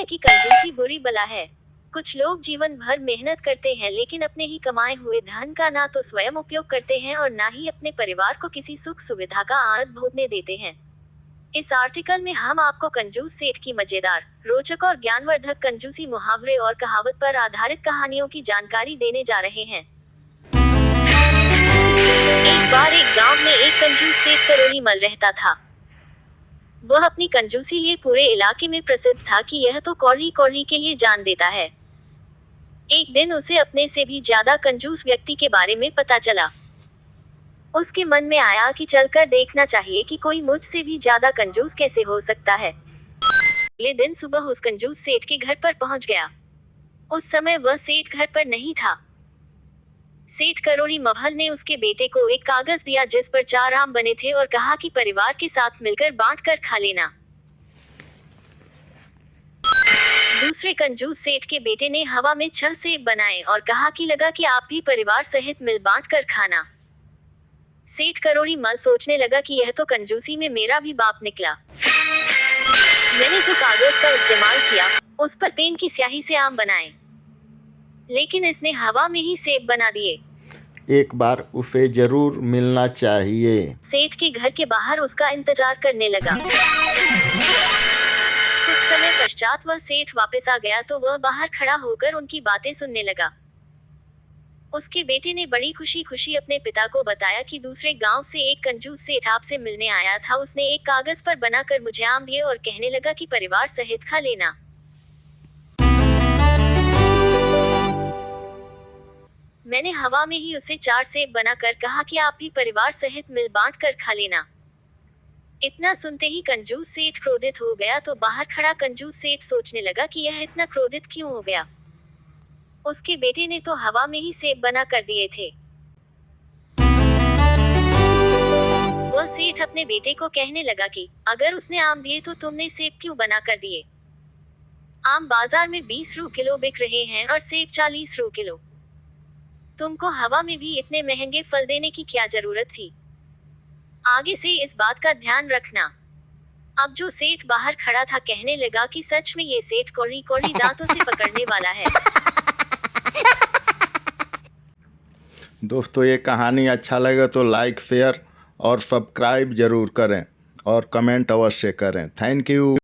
है कि कंजूसी बुरी बला है। कुछ लोग जीवन भर मेहनत करते हैं लेकिन अपने ही कमाए हुए धन का ना तो स्वयं उपयोग करते हैं और ना ही अपने परिवार को किसी सुख सुविधा का आनंद भोगने देते हैं। इस आर्टिकल में हम आपको कंजूस सेठ की मजेदार, रोचक और ज्ञानवर्धक कंजूसी मुहावरे और कहावत पर आधारित कहानियों की जानकारी देने जा रहे हैं। एक बार एक गांव में एक कंजूस सेठ करोड़ी मल रहता था। वह अपनी कंजूसी लिए पूरे इलाके में प्रसिद्ध था कि यह तो कौड़ी कौड़ी के लिए जान देता है। एक दिन उसे अपने से भी ज्यादा कंजूस व्यक्ति के बारे में पता चला। उसके मन में आया कि चलकर देखना चाहिए कि कोई मुझसे भी ज्यादा कंजूस कैसे हो सकता है। अगले दिन सुबह उस कंजूस सेठ के घर पर पहुंच गया। उस समय वह सेठ घर पर नहीं था। सेठ करोड़ी मवहल ने उसके बेटे को एक कागज दिया जिस पर 4 आम बने थे और कहा कि परिवार के साथ मिलकर बांट कर खा लेना। दूसरे कंजूस सेठ के बेटे ने हवा में 6 सेब बनाए और कहा कि लगा कि आप भी परिवार सहित मिल बांट कर खाना। सेठ करोड़ी मल सोचने लगा कि यह तो कंजूसी में मेरा भी बाप निकला। मैंने तो कागज का इस्तेमाल किया, उस पर पेन की स्याही से आम बनाए, लेकिन इसने हवा में ही सेब बना दिए। एक बार उसे जरूर मिलना चाहिए। सेठ के घर के बाहर उसका इंतजार करने लगा। कुछ समय पश्चात वह सेठ वापस आ गया तो वह बाहर खड़ा होकर उनकी बातें सुनने लगा। उसके बेटे ने बड़ी खुशी खुशी अपने पिता को बताया कि दूसरे गांव से एक कंजूस सेठ आपसे मिलने आया था। उसने एक कागज पर बनाकर मुझे आम दिए और कहने लगा कि परिवार सहित खा लेना। मैंने हवा में ही उसे 4 सेब बनाकर कहा कि आप भी परिवार सहित मिल बांट कर खा लेना। इतना सुनते ही कंजूस सेठ क्रोधित हो गया तो बाहर खड़ा कंजूस सेठ सोचने लगा कि यह इतना क्रोधित क्यों हो गया। उसके बेटे ने तो हवा में ही सेब बना कर दिए थे। वह सेठ अपने बेटे को कहने लगा कि अगर उसने आम दिए तो तुमने सेब क्यों बना कर दिए। आम बाजार में 20 रु किलो बिक रहे हैं और सेब 40 रु किलो। तुमको हवा में भी इतने महंगे फल देने की क्या जरूरत थी। आगे से इस बात का ध्यान रखना। अब जो सेठ बाहर खड़ा था कहने लगा कि सच में ये सेठ कौड़ी कौड़ी दांतों से पकड़ने वाला है। दोस्तों, ये कहानी अच्छा लगे तो लाइक, शेयर और सब्सक्राइब जरूर करें और कमेंट अवश्य करें। Thank you.